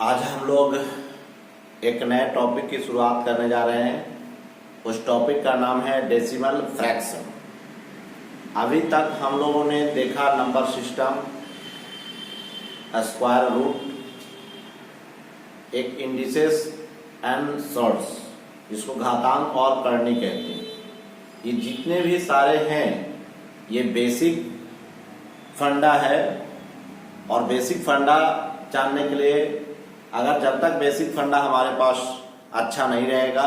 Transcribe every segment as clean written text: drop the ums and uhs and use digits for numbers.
आज हम लोग एक नए टॉपिक की शुरुआत करने जा रहे हैं। उस टॉपिक का नाम है डेसिमल फ्रैक्शन। अभी तक हम लोगों ने देखा नंबर सिस्टम, स्क्वायर रूट, एक इंडिसेस एंड शॉर्ट्स, जिसको घातांक और करनी कहते हैं। ये जितने भी सारे हैं ये बेसिक फंडा है, और बेसिक फंडा जानने के लिए अगर जब तक बेसिक फंडा हमारे पास अच्छा नहीं रहेगा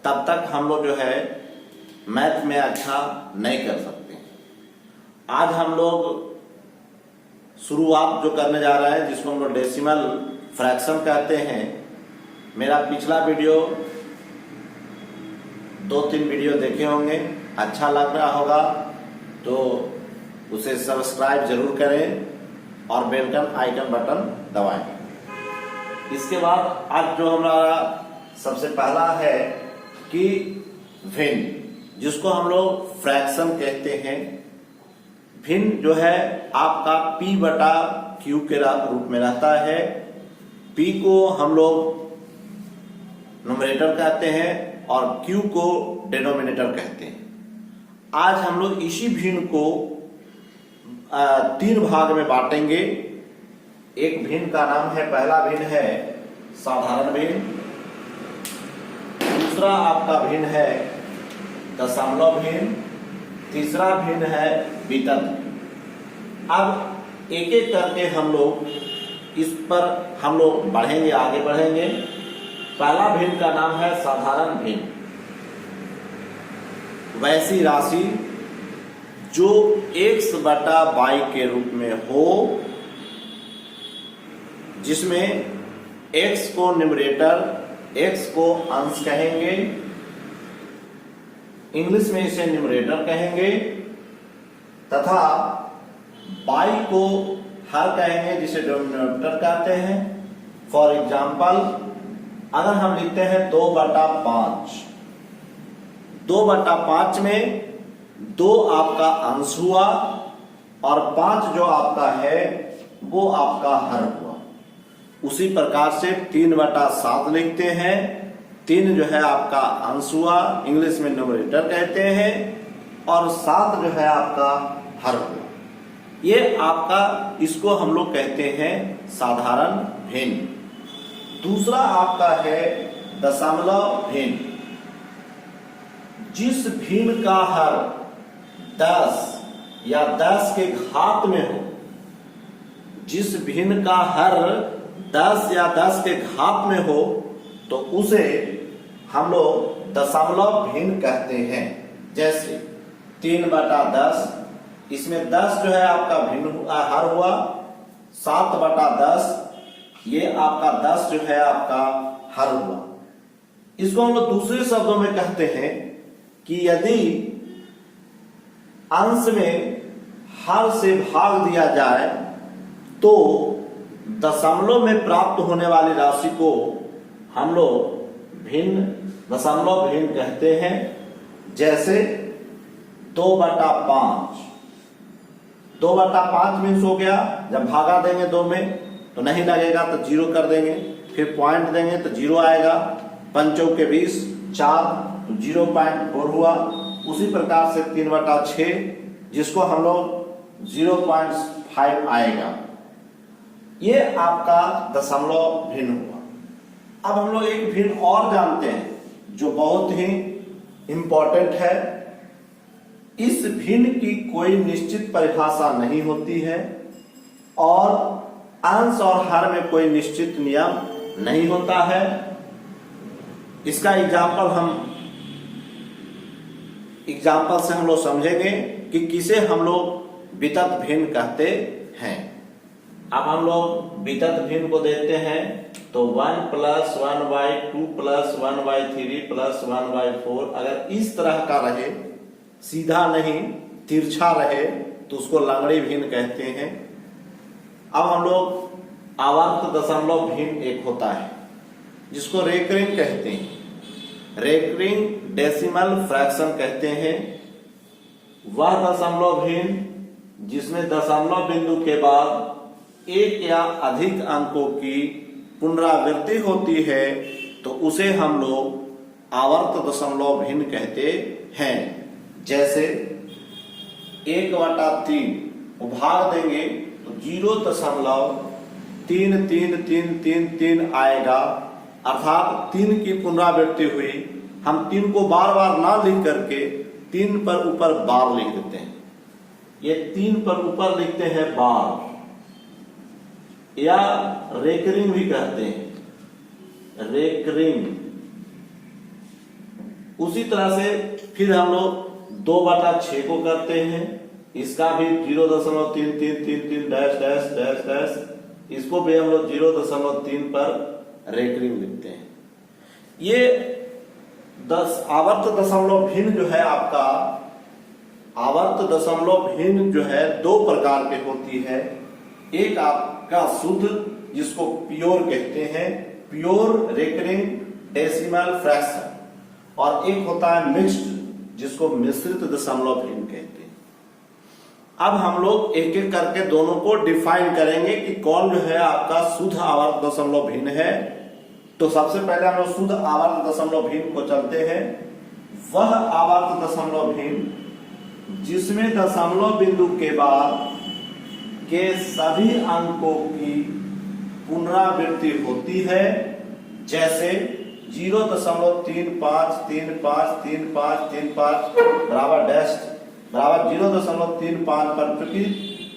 तब तक हम लोग जो है मैथ में अच्छा नहीं कर सकते। आज हम लोग शुरुआत जो करने जा रहे हैं जिसको हम लोग डेसिमल फ्रैक्शन कहते हैं। मेरा पिछला वीडियो 2-3 वीडियो देखे होंगे, अच्छा लग रहा होगा तो उसे सब्सक्राइब जरूर करें और बेल आइकन बटन दबाएं। इसके बाद आज जो हमारा सबसे पहला है कि भिन्न, जिसको हम लोग फ्रैक्शन कहते हैं। भिन्न जो है आपका P/Q के रूप में रहता है। P को हम लोग न्यूमरेटर कहते हैं और Q को डिनोमिनेटर कहते हैं। आज हम लोग इसी भिन्न को 3 भाग में बांटेंगे। एक भिन्न का नाम है, पहला भिन्न है साधारण भिन्न, दूसरा आपका भिन्न है दशमलव भिन्न, तीसरा भिन्न है वितत। अब एक एक करके हम लोग इस पर हम लोग बढ़ेंगे, आगे बढ़ेंगे। पहला भिन्न का नाम है साधारण भिन्न। वैसी राशि जो x/y के रूप में हो, जिसमें x को न्यूमरेटर, x को अंश कहेंगे, इंग्लिश में इसे न्यूमरेटर कहेंगे, तथा y को हर कहेंगे जिसे डिनोमिनेटर कहते हैं। फॉर एग्जाम्पल अगर हम लिखते हैं 2/5, 2/5 में 2 आपका अंश हुआ और 5 जो आपका है वो आपका हर हुआ। उसी प्रकार से 3/7 लिखते हैं। 3 जो है आपका अंश हुआ, इंग्लिश में न्यूमरेटर कहते हैं, और 7 जो है आपका हर हुआ। ये आपका, इसको हम लोग कहते हैं साधारण भिन्न। दूसरा आपका है दशमलव भिन्न। जिस भिन्न का हर 10 या 10 के घात में हो, जिस भिन्न का हर 10 या 10 के घात में हो तो उसे हम लोग दशमलव भिन्न कहते हैं। जैसे 3/10, इसमें 10 जो है आपका भिन्न हर हुआ। 7/10 ये आपका 10 जो है आपका हर हुआ। इसको हम लोग दूसरे शब्दों में कहते हैं कि यदि अंश में हर से भाग दिया जाए तो दशमलव में प्राप्त होने वाली राशि को हम लोग भिन्न, दशमलव भिन्न कहते हैं। जैसे 2/5, 2/5 मीन्स हो गया, जब भागा देंगे 2 में तो नहीं लगेगा तो 0 कर देंगे, फिर पॉइंट देंगे तो 0 आएगा। 5 के 20, 4 तो 0.4 हुआ। उसी प्रकार से 3/6 जिसको हम लोग 0.5 आएगा। ये आपका दशमलव भिन्न हुआ। अब हम लोग एक भिन्न और जानते हैं जो बहुत ही इंपॉर्टेंट है। इस भिन्न की कोई निश्चित परिभाषा नहीं होती है और अंश और हर में कोई निश्चित नियम नहीं होता है। इसका एग्जाम्पल से हम लोग समझेंगे कि किसे हम लोग वितत भिन्न कहते हैं। अब हम लोग वितत भिन्न को देखते हैं तो 1 + 1/2 + 1/3 + 1/4 अगर इस तरह का रहे, सीधा नहीं तिरछा रहे, तो उसको लंगड़ी भिन्न कहते हैं। अब हम लोग आवर्त दशमलव भिन्न एक होता है जिसको रेकरिंग कहते हैं। रेकरिंग डेसिमल फ्रैक्शन कहते हैं। वह दशमलव भिन्न जिसमें दशमलव बिंदु के बाद एक या अधिक अंकों की पुनरावृत्ति होती है तो उसे हम लोग आवर्त दशमलव भिन्न कहते हैं। जैसे 1/3 भाग देंगे तो 0.333333 आएगा, अर्थात 3 की पुनरावृत्ति हुई। हम 3 को बार बार ना लिख करके 3 पर ऊपर बार लिख देते हैं। ये 3 पर ऊपर लिखते हैं बार, या रेकरिंग भी कहते हैं, रेकरिंग। उसी तरह से फिर हम लोग 2/6 को करते हैं, इसका भी 0.3333 डैश डैश डैश डैश, इसको भी हम लोग 0.3 पर रेकरिंग लिखते हैं। ये आवर्त दशमलव भिन्न जो है आपका, आवर्त दशमलव भिन्न जो है 2 प्रकार के होती है। एक आपका शुद्ध जिसको प्योर कहते हैं, प्योर रेकरिंग डेसिमल फ्रैक्शन, और एक होता है मिक्स्ड जिसको मिश्रित दशमलव भिन्न कहते हैं। अब हम लोग एक एक करके दोनों को डिफाइन करेंगे कि कौन जो है आपका शुद्ध आवर्त दशमलव भिन्न है। तो सबसे पहले हम लोग शुद्ध आवर्त दशमलव भिन्न को चलते हैं। वह आवर्त दशमलव भिन्न जिसमें दशमलव बिंदु के बाद के सभी अंकों की पुनरावृत्ति होती है, जैसे 0.35353535 बराबर डैश बराबर 0.35 पर, क्योंकि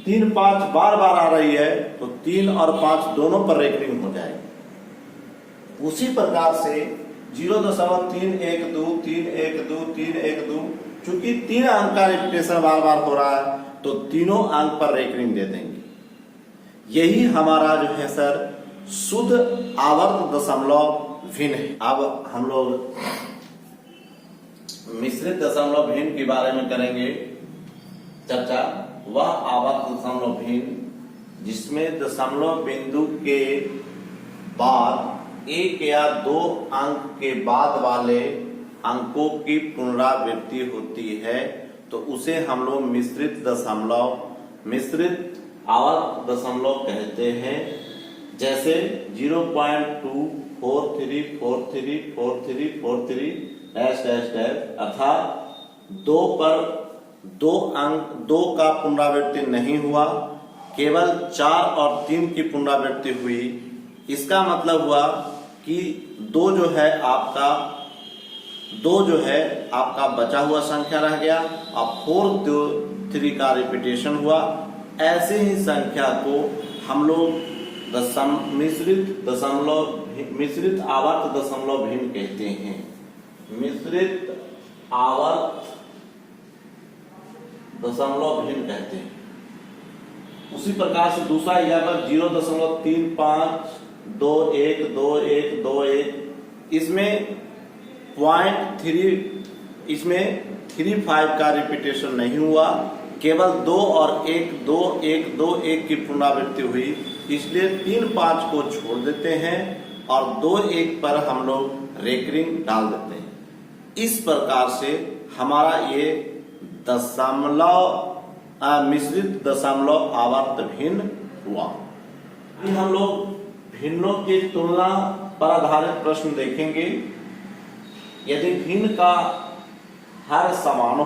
3 5 बार बार आ रही है तो 3 और 5 दोनों पर रेकरिंग हो जाएगी। उसी प्रकार से 0.312 312 312, चूंकि 3 अंक का रिपीटेशन बार बार हो रहा है तो तीनों अंक पर रेकरिंग दे देंगे। यही हमारा जो है सर शुद्ध आवर्त दशमलव भिन्न है। अब हम लोग मिश्रित दशमलव भिन्न के बारे में करेंगे चर्चा। वह आवर्त दशमलव भिन्न जिसमें दशमलव बिंदु के बाद 1 या 2 अंक के बाद वाले अंकों की पुनरावृत्ति होती है तो उसे हम लोग मिश्रित आवर्त दशमलव कहते हैं। जैसे 0.243434343 डैश डैश डैश, अर्थात 2 पर 2 अंक 2 का पुनरावृत्ति नहीं हुआ, केवल 4 और 3 की पुनरावृत्ति हुई। इसका मतलब हुआ कि 2 जो है आपका बचा हुआ संख्या रह गया और 4 3 का रिपीटेशन हुआ। ऐसे ही संख्या को हम लोग मिश्रित आवर्त दशमलव भिन्न कहते हैं। मिश्रित आवर्त दशमलव भिन्न कहते हैं। उसी प्रकार से दूसरा एग्जाम्पल 0.35212121, इसमें 0.35 का रिपीटेशन नहीं हुआ, केवल 2 और 1 2 1 2 1 की पुनरावृत्ति हुई। इसलिए 3 5 को छोड़ देते हैं और 2 1 पर हम लोग रेकरिंग डाल देते हैं। इस प्रकार से हमारा ये मिश्रित दशमलव आवर्त भिन्न हुआ। हम लोग भिन्नों की तुलना पर आधारित प्रश्न देखेंगे। यदि भिन्न का हर समान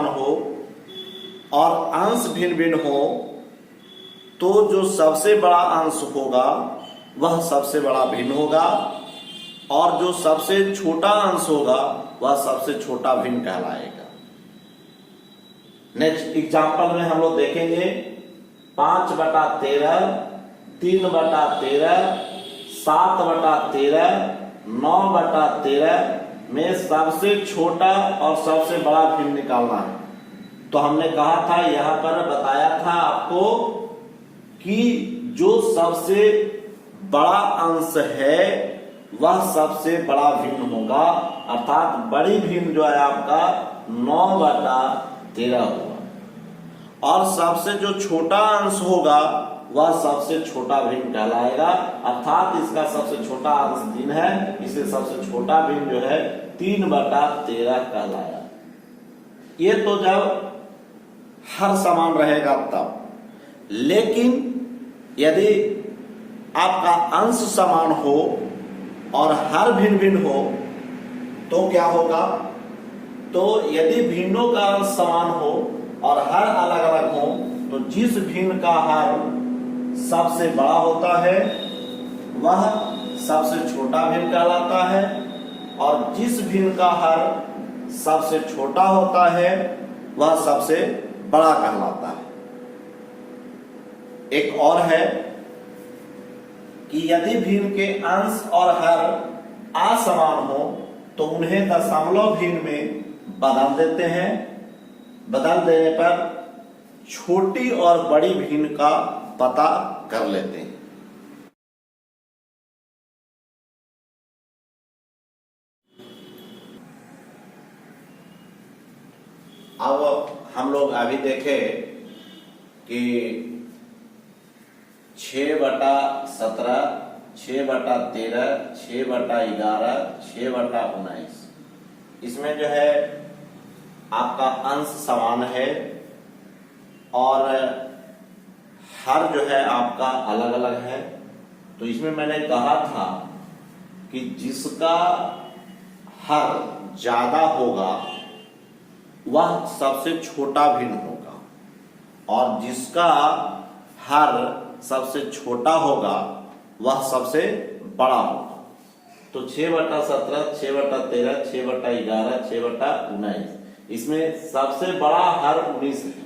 हो और अंश भिन्न भिन्न हो तो जो सबसे बड़ा अंश होगा वह सबसे बड़ा भिन्न होगा, और जो सबसे छोटा अंश होगा वह सबसे छोटा भिन्न कहलाएगा। नेक्स्ट एग्जाम्पल में हम लोग देखेंगे 5/13, 3/13, 7/13, 9/13 में सबसे छोटा और सबसे बड़ा भिन्न निकालना है। तो हमने कहा था, यहाँ पर बताया था आपको कि जो सबसे बड़ा अंश है वह सबसे बड़ा भिन्न होगा, अर्थात बड़ी भिन्न जो है आपका 9/13 होगा, और सबसे जो छोटा अंश होगा वह सबसे छोटा भिन्न कहलाएगा, अर्थात इसका सबसे छोटा अंश 3 है, इसे सबसे छोटा भिन्न जो है 3/13 कहलाएगा। ये तो जब हर समान रहेगा तब, लेकिन यदि आपका अंश समान हो और हर भिन्न भिन्न हो तो क्या होगा? तो यदि भिन्नों का अंश समान हो और हर अलग अलग हो तो जिस भिन्न का हर सबसे बड़ा होता है वह सबसे छोटा भिन्न कहलाता है, और जिस भिन्न का हर सबसे छोटा होता है वह सबसे बड़ा कहलाता है। एक और है कि यदि भिन्न के अंश और हर असमान हो तो उन्हें दशमलव भिन्न में बदल देते हैं। बदल देने पर छोटी और बड़ी भिन्न का पता कर लेते हैं। अब हम लोग अभी देखे कि 6/17, 6/13, 6/11, 6/19 इसमें जो है आपका अंश समान है और हर जो है आपका अलग अलग है। तो इसमें मैंने कहा था कि जिसका हर ज्यादा होगा वह सबसे छोटा भिन्न होगा और जिसका हर सबसे छोटा होगा वह सबसे बड़ा होगा। तो 6/17, 6/13, 6/11, 6/19 इसमें सबसे बड़ा हर 19 है,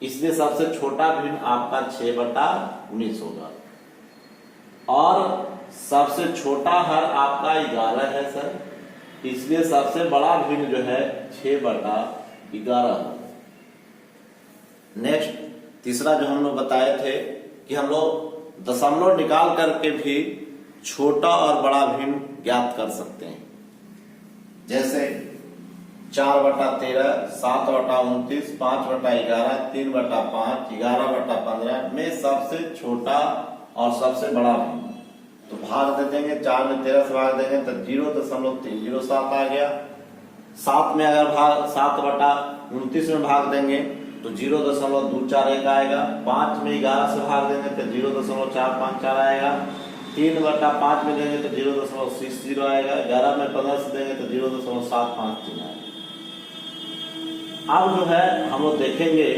इसलिए सबसे छोटा भिन्न आपका 6/19 होगा और सबसे छोटा हर आपका 11 है सर, इसलिए सबसे बड़ा भिन्न जो है 6/11 होगा। नेक्स्ट तीसरा जो हम लोग बताए थे कि हम लोग दशमलव निकाल करके भी छोटा और बड़ा भिन्न ज्ञात कर सकते हैं। जैसे 4/13, 7/29, 5/11, 3/5, 11/15 में सबसे छोटा और सबसे बड़ा भिन्न तो भाग दे देंगे। 4 में 13 से भाग देंगे तो 0.307 आ गया। 7 में अगर भाग 7/29 में भाग देंगे तो 0.241 आएगा। 5 में 11 से भाग देंगे तो 0.454 आएगा। 3/5 में देंगे तो 0.60 आएगा। 11 में 15 से देंगे तो 0.753 आएगा। अब जो है हम लोग देखेंगे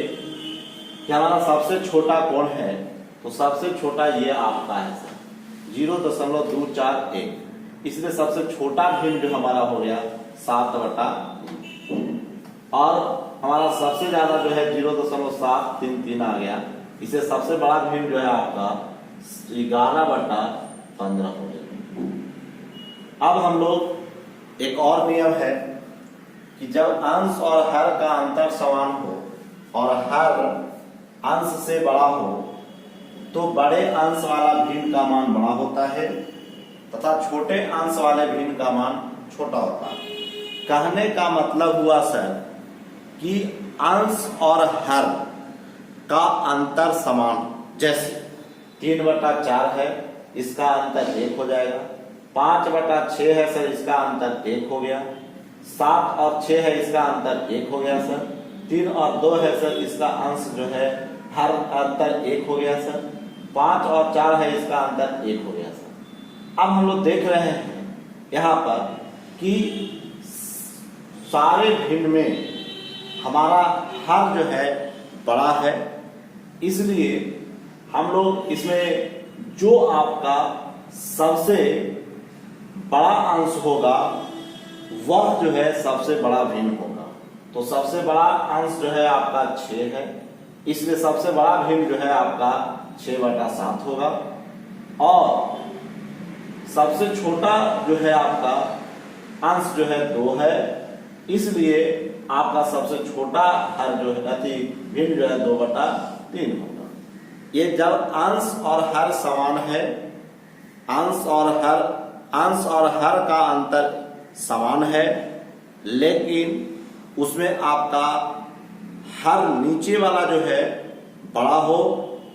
कि हमारा सबसे छोटा कौन है, तो सबसे छोटा ये आपका है सर 0.241, इसलिए सबसे छोटा भिन्न जो हमारा हो गया 7/3 और हमारा सबसे ज्यादा जो है 0.733 आ गया, इसे सबसे बड़ा भिन्न जो है आपका 11/15 हो गया। अब हम लोग एक और नियम है कि जब अंश और हर का अंतर समान हो और हर अंश से बड़ा हो तो बड़े अंश वाला भिन्न का मान बड़ा होता है तथा छोटे अंश वाले भिन्न का मान छोटा होता है। कहने का मतलब हुआ सर कि अंश और हर का अंतर समान, जैसे 3/4 है इसका अंतर 1 हो जाएगा। 5/6 है सर इसका अंतर 1 हो गया। 7 और 6 है इसका अंतर 1 हो गया सर। 3 और 2 है सर इसका अंश जो है हर अंतर 1 हो गया सर। 5 और 4 है इसका अंतर 1 हो गया सर। अब हम लोग देख रहे हैं यहाँ पर कि सारे भिन्न में हमारा हर जो है बड़ा है, इसलिए हम लोग इसमें जो आपका सबसे बड़ा अंश होगा वह जो है सबसे बड़ा भिन्न होगा। तो सबसे बड़ा अंश जो है आपका 6 है, इसलिए सबसे बड़ा भिन्न जो है आपका 6/7 होगा और सबसे छोटा जो है आपका अंश जो है 2 है, इसलिए आपका सबसे छोटा हर जो है भिन्न जो है 2/3 होगा। ये जब अंश और हर समान है, अंश और हर का अंतर समान है, लेकिन उसमें आपका हर नीचे वाला जो है बड़ा हो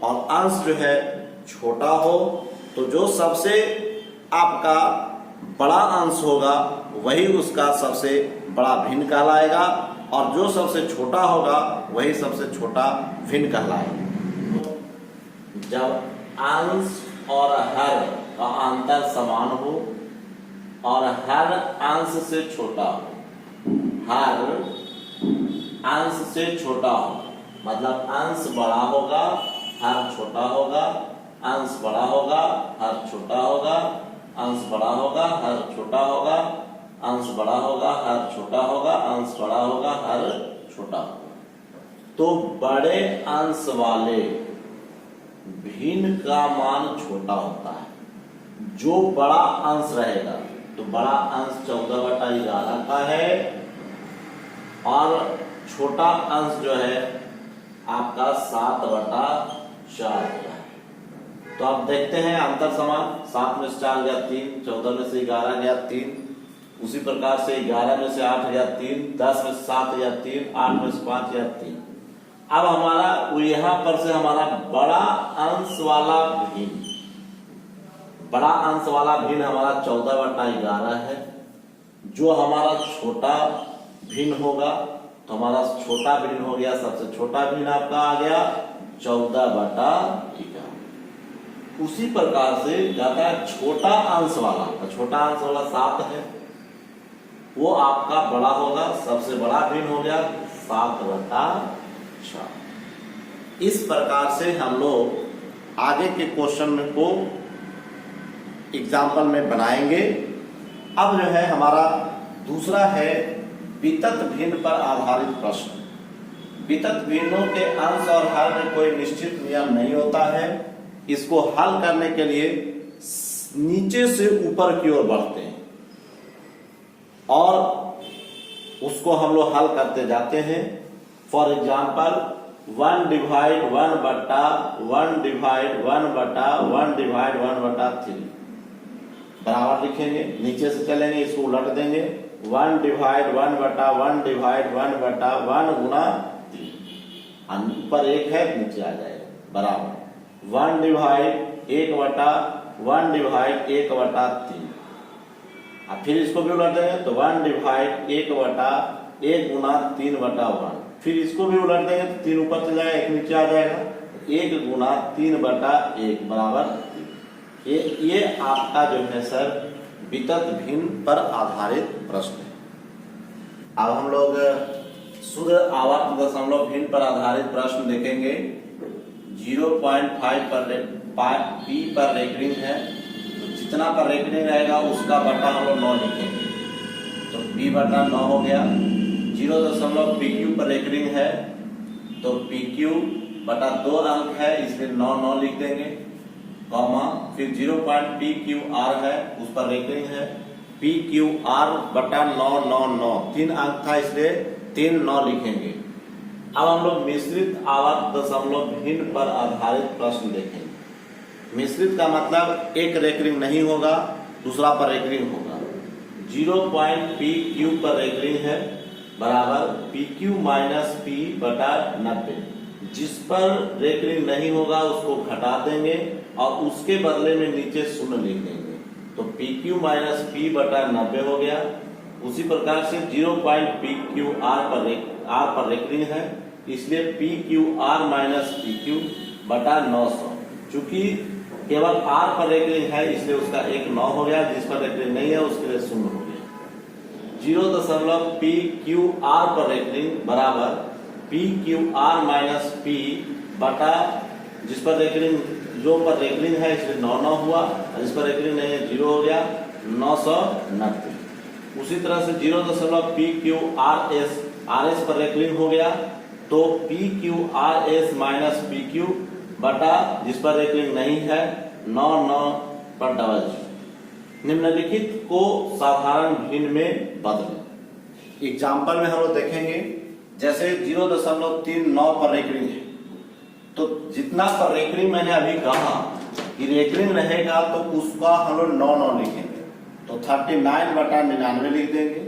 और अंश जो है छोटा हो, तो जो सबसे आपका बड़ा अंश होगा वही उसका सबसे बड़ा भिन्न कहलाएगा और जो सबसे छोटा होगा वही सबसे छोटा भिन्न कहलाएगा। जब अंश और हर का अंतर समान हो और हर अंश से छोटा हो, हर अंश से छोटा हो, मतलब अंश बड़ा होगा हर छोटा होगा, अंश बड़ा होगा हर छोटा होगा, अंश बड़ा होगा हर छोटा होगा, अंश बड़ा होगा हर छोटा होगा, अंश बड़ा होगा हर छोटा होगा। तो बड़े अंश वाले भिन्न का मान छोटा होता है। जो बड़ा अंश रहेगा तो बड़ा अंश 14/11 का है और छोटा अंश जो है आपका 7/4 का है। तो आप देखते हैं अंतर समान, 7 में से 4 गया 3, 14 में से 11 गया 3, उसी प्रकार से 11 में से 8 गया 3, 10 में से 7 गया 3, 8 में से 5 गया 3। अब हमारा यहां पर से हमारा बड़ा अंश वाला भिन्न, बड़ा अंश वाला भिन्न हमारा 14/11 है। जो हमारा छोटा भिन्न होगा तो हमारा छोटा भिन्न हो गया, सबसे छोटा भिन्न आपका आ गया 14/11। उसी प्रकार से जाता है छोटा अंश वाला, छोटा अंश वाला 7 है, वो आपका बड़ा होगा, सबसे बड़ा भिन्न हो गया 7/4। इस प्रकार से हम लोग आगे के क्वेश्चन को एग्जाम्पल में बनाएंगे। अब जो है हमारा दूसरा है वितत भिन्न पर आधारित प्रश्न। वितत भिन्नों के अंश और हर में कोई निश्चित नियम नहीं होता है। इसको हल करने के लिए नीचे से ऊपर की ओर बढ़ते हैं और उसको हम लोग हल करते जाते हैं। फॉर एग्जाम्पल 1/1/1/1/1/3 बराबर लिखेंगे, नीचे से चलेंगे, इसको उलट देंगे 1/1/1/1/1 गुना 3, ऊपर 1 है नीचे आ जाएगा बराबर 1/1/1/1/3। अब फिर इसको भी उलट देंगे तो 1/1/1 गुना 3/1, फिर इसको भी उलट देंगे तो 3 ऊपर चला जाएगा 1 नीचे आ जाएगा 1 गुना 3/1 बराबर। ये आपका जो है सर वितत भिन्न पर आधारित प्रश्न है। अब हम लोग शुद्ध आवर्त दशमलव भिन्न पर आधारित प्रश्न देखेंगे। 0.5 पर पी पर रेकरिंग है, तो जितना पर रेकरिंग रहेगा उसका बटा हम लोग 9 लिखेंगे, तो p/9 हो गया। 0. PQ पर रेकरिंग है तो PQ बटा 2 अंक है इसलिए 9 लिख देंगे, कॉमा फिर 0.PQR है उस पर रेकरिंग है, PQR बटा 9 3 अंक था इसलिए 3 9 लिखेंगे। अब हम लोग मिश्रित आवर्त दशमलव भिन्न पर आधारित प्रश्न देखेंगे। मिश्रित का मतलब एक रेकरिंग नहीं होगा दूसरा पर रेकरिंग होगा। 0.PQ पर रेकरिंग है बराबर PQ माइनस P बटा 90। जिस पर रेकरिंग नहीं होगा उसको घटा देंगे और उसके बदले में नीचे 0 लिख देंगे, तो PQ माइनस P बटा 90 हो गया। उसी प्रकार से 0.PQR पर रेकरिंग है इसलिए PQR माइनस PQ बटा 900। चूंकि केवल R पर रेकरिंग है इसलिए उसका 1 9 हो गया, जिस पर रेकरिंग नहीं है उसके लिए 0 हो गया। 0.PQR पर रेकरिंग बराबर PQR माइनस P बटा जिस पर रेकरिंग जो पर रेकरिंग है इसलिए 9 हुआ और जिस पर रेकरिंग नहीं है 0 हो गया 990। उसी तरह से 0.PQRS पर रेकरिंग हो गया तो PQRS माइनस PQ बटा जिस पर रेकरिंग नहीं है 9 पर डबल 0। निम्नलिखित को साधारण भिन्न में बदलें। एग्जाम्पल में हम लोग देखेंगे जैसे 0.39 पर रेकरिंग है तो जितना पर रेकरिंग मैंने अभी कहा कि रेकरिंग रहेगा तो उसका हम लोग 9 लिखेंगे, तो 39/99 लिख देंगे।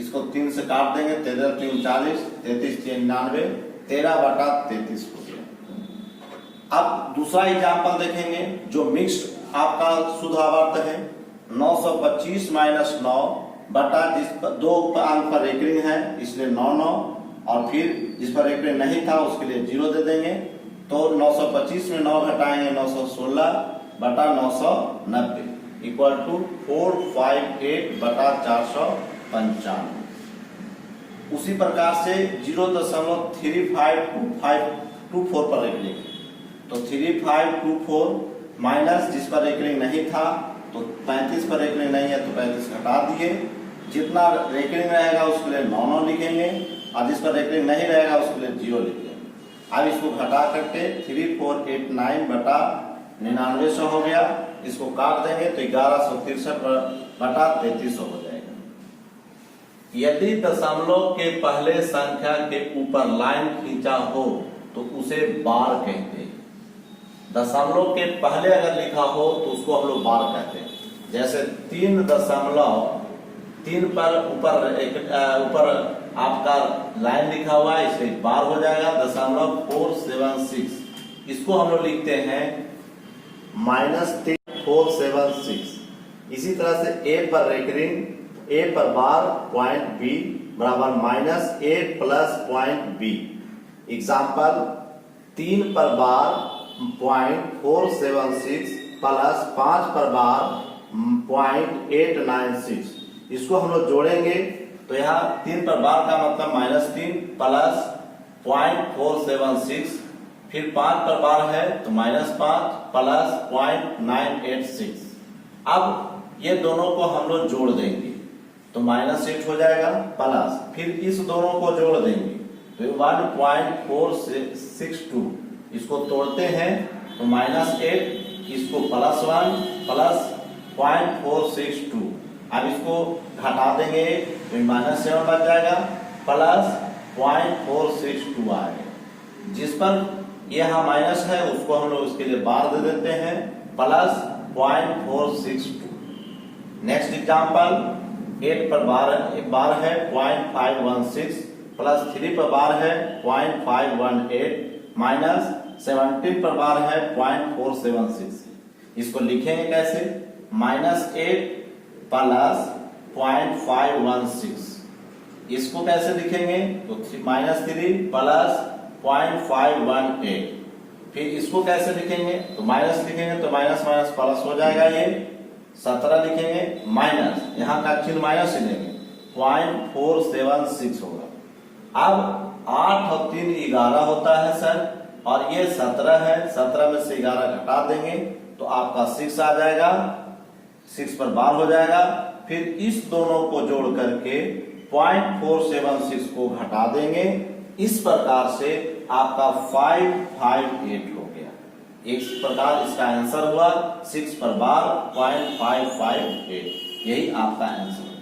इसको 3 से काट देंगे 13 3 40 33 3 99 13/33 हो गया। अब दूसरा एग्जाम्पल देखेंगे जो मिक्स्ड आपका शुद्ध आवर्त है 925 माइनस 9 बटा जिस पर 2 अंक पर रेकरिंग है इसलिए 9 और फिर जिस पर रेकरिंग नहीं था उसके लिए 0 दे देंगे तो 925 में 9 घटाएंगे 916 बटा 990 इक्वल टू 458 बटा 495। उसी प्रकार से 0.352524 पर रेकरिंग, तो 3524 माइनस जिस पर रेकरिंग नहीं था तो 35 पर रेकरिंग नहीं है तो 35 घटा दिए, जितना रेकरिंग रहेगा उसके लिए 9 लिखेंगे और जिस पर रेकरिंग नहीं रहेगा उसके लिए 0 लिखेंगे। अब इसको घटा करके 3489 बटा 9900 हो गया, इसको काट देंगे तो 1163 बटा 3300 हो जाएगा। यदि दशमलव के पहले संख्या के ऊपर लाइन खींचा हो तो उसे बार कहते हैं। दशमलव के पहले अगर लिखा हो तो उसको हम लोग बार कहते हैं। जैसे 3.3 पर ऊपर आपका लाइन लिखा हुआ है इसलिए बार हो जाएगा 0.476। इसको हम लोग लिखते हैं -476। इसी तरह से a पर रेकरिंग, a पर बार पॉइंट b बराबर -a plus point b। Example 3 पर बार 0.476 प्लस 5 पर बार 0.896। इसको हम लोग जोड़ेंगे तो यहाँ 3 पर बार का मतलब -3 प्लस 0.476, फिर 5 पर बार है तो -5 प्लस 0.986। अब ये दोनों को हम लोग जोड़ देंगे तो -8 हो जाएगा, प्लस फिर इस दोनों को जोड़ देंगे तो 1.462। इसको तोड़ते हैं तो -8, इसको +1 प्लस 0.462। अब इसको घटा देंगे तो -7 बच जाएगा प्लस 0.462 आएगा। जिस पर यहाँ माइनस है उसको हम लोग उसके लिए बार दे देते हैं प्लस 0.462। नेक्स्ट एग्जांपल 8 पर बार है 0.516 प्लस 3 पर बार है 0.518 माइनस 17 पर बार है 0.476। इसको लिखेंगे कैसे? -8 प्लस 0.516। इसको कैसे लिखेंगे? तो -3 प्लस 0.518। फिर इसको कैसे लिखेंगे? तो माइनस लिखेंगे तो माइनस माइनस प्लस हो जाएगा, ये 17 लिखेंगे माइनस, यहाँ का चिन्ह माइनस ही लेंगे 0.476 होगा। अब 8 और 3 11 होता है सर, और ये 17 है, 17 में से 11 घटा देंगे तो आपका 6 आ जाएगा, 6 पर बार हो जाएगा। फिर इस दोनों को जोड़ करके 0.476 को घटा देंगे। इस प्रकार से आपका 558 हो गया। इस प्रकार इसका आंसर हुआ 6 पर बार 0.558। यही आपका आंसर।